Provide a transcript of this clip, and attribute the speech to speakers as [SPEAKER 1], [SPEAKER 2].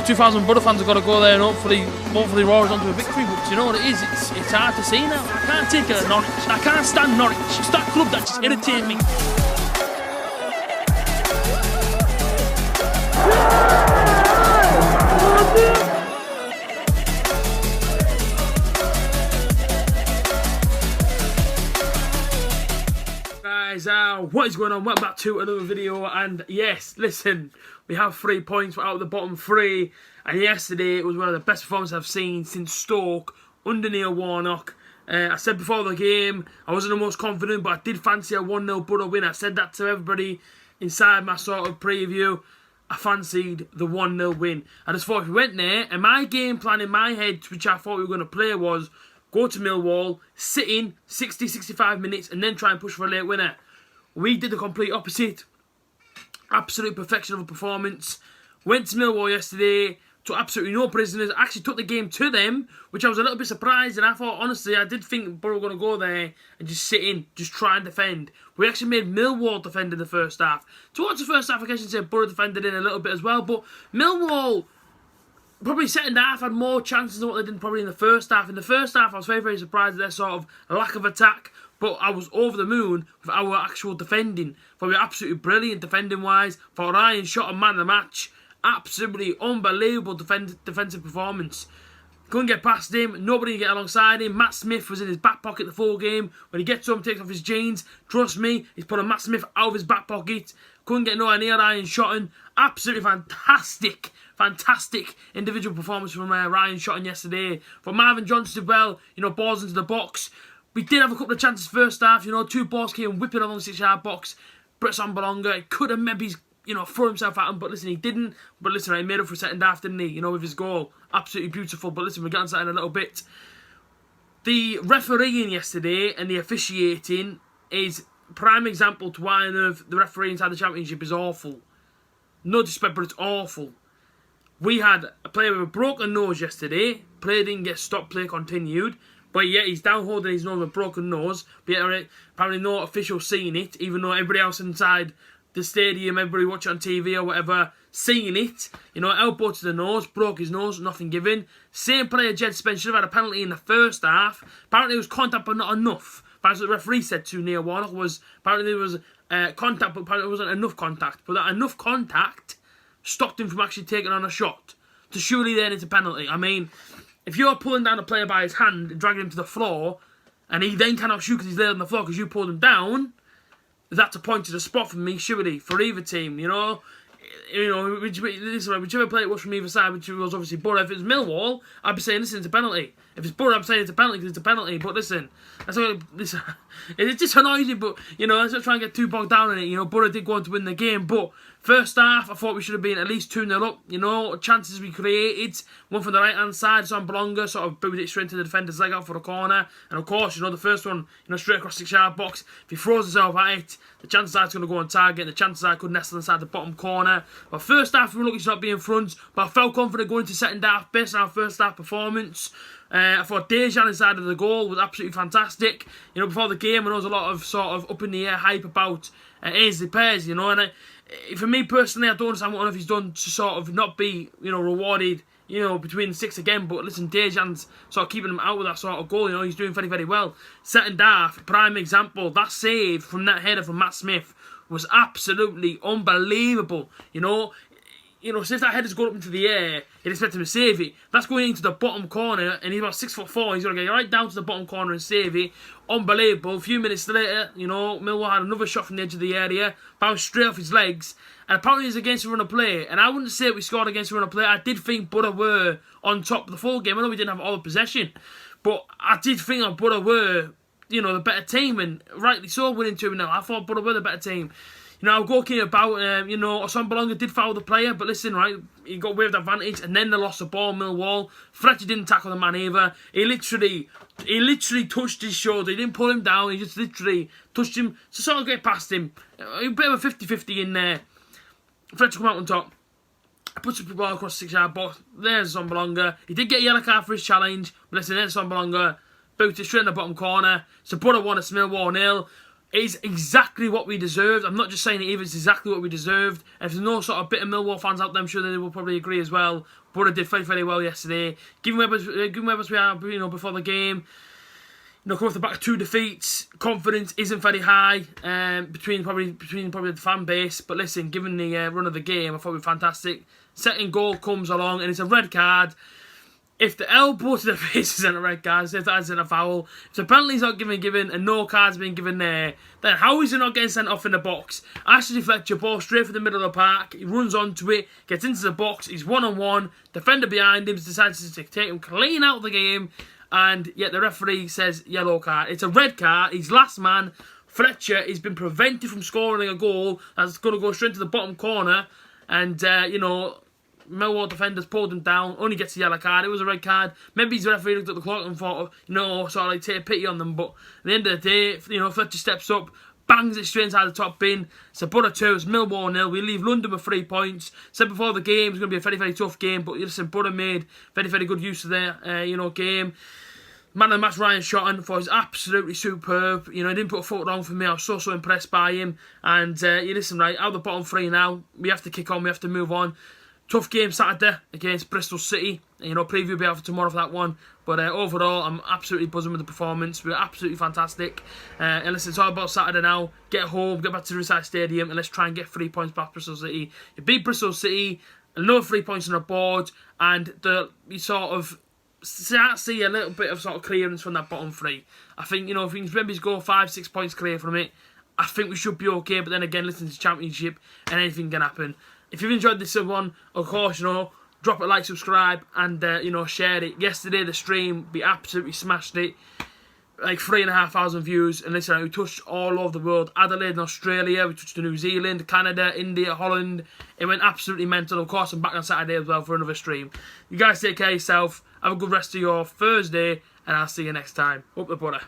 [SPEAKER 1] 2,000 Borough fans have got to go there and hopefully roar us onto a victory. But you know what it is? It's hard to see now. I can't take it at Norwich. I can't stand Norwich. It's that club that just irritates me. Guys, what is going on? Welcome back to another video. And yes, listen, we have 3 points. We're out of the bottom 3. And yesterday it was one of the best performances I've seen since Stoke under Neil Warnock. I said before the game I wasn't the most confident, but I did fancy a 1-0 Borough win. I said that to everybody inside my sort of preview. I fancied the 1-0 win. I just thought if we went there, and my game plan in my head, which I thought we were going to play, was go to Millwall, sit in 60-65 minutes, and then try and push for a late winner. We did the complete opposite. Absolute perfection of a performance. Went to Millwall yesterday, took absolutely no prisoners. Actually took the game to them, which I was a little bit surprised. And I thought, honestly, I did think Borough were going to go there and just sit in, just try and defend. We actually made Millwall defend in the first half. Towards the first half, I guess you can say Borough defended in a little bit as well. But Millwall, probably second half, had more chances than what they did probably in the first half. In the first half, I was very, very surprised at their sort of lack of attack. But I was over the moon with our actual defending. For we were absolutely brilliant defending-wise. For Ryan shot a man of the match. Absolutely unbelievable defensive performance. Couldn't get past him. Nobody could get alongside him. Matt Smith was in his back pocket the full game. When he gets home, takes off his jeans. Trust me, he's put a Matt Smith out of his back pocket. Couldn't get nowhere near Ryan Shotton. Absolutely fantastic individual performance from Ryan Shotton yesterday. For Marvin Johnson did well, balls into the box. We did have a couple of chances first half, 2 balls came whipping along the 6-yard box. Brett Sambalonga, he could have maybe, throw himself at him, but listen, he didn't. But listen, he made up for second half, didn't he? With his goal. Absolutely beautiful, but listen, we'll get into that in a little bit. The refereeing yesterday and the officiating is prime example to why the refereeing inside the Championship is awful. No disrespect, but it's awful. We had a player with a broken nose yesterday. Player didn't get stopped, play continued. But yeah, he's down holding his nose with a broken nose. But yet, apparently no official seeing it, even though everybody else inside the stadium, everybody watching on TV or whatever, seeing it. Elbow to the nose, broke his nose, nothing given. Same player, A.J.T, should have had a penalty in the first half. Apparently it was contact, but not enough. That's what the referee said to Neil Warnock, was apparently there was contact, but apparently it wasn't enough contact. But that enough contact stopped him from actually taking on a shot to surely then it's a penalty. I mean, if you're pulling down a player by his hand and dragging him to the floor, and he then cannot shoot because he's laid on the floor because you pulled him down, that's a point to the spot for me, surely, for either team, whichever player it was from either side, which was obviously Borough. If it was Millwall, I'd be saying, listen, it's a penalty. If it's Borough, I'm saying it's a penalty because it's a penalty. But listen, it just annoys me, but, let's not try and get too bogged down in it. Borough did go on to win the game, but first half, I thought we should have been at least 2-0 up. Chances we created. One from the right-hand side, Sambalonga sort of booted it straight into the defender's leg out for a corner. And of course, the first one, straight across the 6-yard box. If he throws himself at it, the chances are it's going to go on target. The chances are I could nestle inside the bottom corner. But first half, we were lucky to not be in front. But I felt confident going to second half based on our first half performance. I thought Dejan inside of the goal was absolutely fantastic. Before the game, there was a lot of sort of up in the air hype about Ainsley Pears, and for me personally, I don't understand what he's done to sort of not be, rewarded, between the 6 again. But listen, Dejan's sort of keeping him out with that sort of goal. He's doing very, very well. Second half, prime example, that save from that header from Matt Smith was absolutely unbelievable. Since that header's going up into the air, you'd expect him to save it. That's going into the bottom corner, and he's about 6'4". He's going to get right down to the bottom corner and save it. Unbelievable. A few minutes later, Millwall had another shot from the edge of the area, bounced straight off his legs, and apparently it's against the run of play. And I wouldn't say we scored against the run of play. I did think Borough were on top of the full game. I know we didn't have all the possession, but I did think that Borough were, the better team, and rightly so, winning 2-0. I thought Borough were the better team. Our goal came about, Sambalonga did foul the player, but listen, right, he got waved advantage, and then they lost the ball, Millwall. Fletcher didn't tackle the man either. He literally touched his shoulder. He didn't pull him down, he just literally touched him to sort of get past him. A bit of a 50-50 in there. Fletcher come out on top. Puts the ball across the 6-yard box. There's Sambalonga. He did get a yellow card for his challenge, but listen, there's Sambalonga. Booted straight in the bottom corner. So Borough won, it's Millwall 0. It's exactly what we deserved. I'm not just saying it either, it's exactly what we deserved. And if there's no sort of bitter Millwall fans out there, I'm sure they will probably agree as well. Borough did very, very well yesterday. Given where we are, before the game, coming off the back of 2 defeats, confidence isn't very high between probably the fan base. But listen, given the run of the game, I thought we were fantastic. Second goal comes along, and it's a red card. If the elbow to the face isn't a red card, if that isn't a foul, if the penalty's not given and no card's been given there, then how is he not getting sent off in the box? Ashley Fletcher, ball straight for the middle of the park, he runs onto it, gets into the box, he's one-on-one, defender behind him decides to take him clean out of the game, and yet the referee says yellow card. It's a red card, he's last man. Fletcher has been prevented from scoring a goal that's going to go straight to the bottom corner, and, Millwall defenders pulled him down, only gets a yellow card. It was a red card. Maybe the referee looked at the clock and thought, sort of like take a pity on them. But at the end of the day, Fletcher steps up, bangs it straight inside the top bin. It's a Borough 2, it's Millwall 0. We leave London with 3 points. Said before the game, it's going to be a very, very tough game. But listen, Borough made very, very good use of their, game. Man of the match, Ryan Shotton, thought he was absolutely superb. He didn't put a foot wrong for me. I was so impressed by him. And listen, right, out of the bottom 3 now, we have to kick on, we have to move on. Tough game Saturday against Bristol City. Preview will be out for tomorrow for that one. But overall, I'm absolutely buzzing with the performance. We're absolutely fantastic. And listen, it's all about Saturday now. Get home, get back to the Riverside Stadium, and let's try and get 3 points back Bristol City. You beat Bristol City, another 3 points on the board, and you sort of see a little bit of sort of clearance from that bottom 3. I think, if we can maybe go 5-6 points clear from it, I think we should be okay. But then again, listen to the Championship, and anything can happen. If you've enjoyed this one, of course, drop a like, subscribe, and, share it. Yesterday, the stream, we absolutely smashed it. Like 3,500 views. And listen, we touched all over the world. Adelaide and Australia, we touched New Zealand, Canada, India, Holland. It went absolutely mental. Of course, I'm back on Saturday as well for another stream. You guys take care of yourself. Have a good rest of your Thursday, and I'll see you next time. Up the Borough.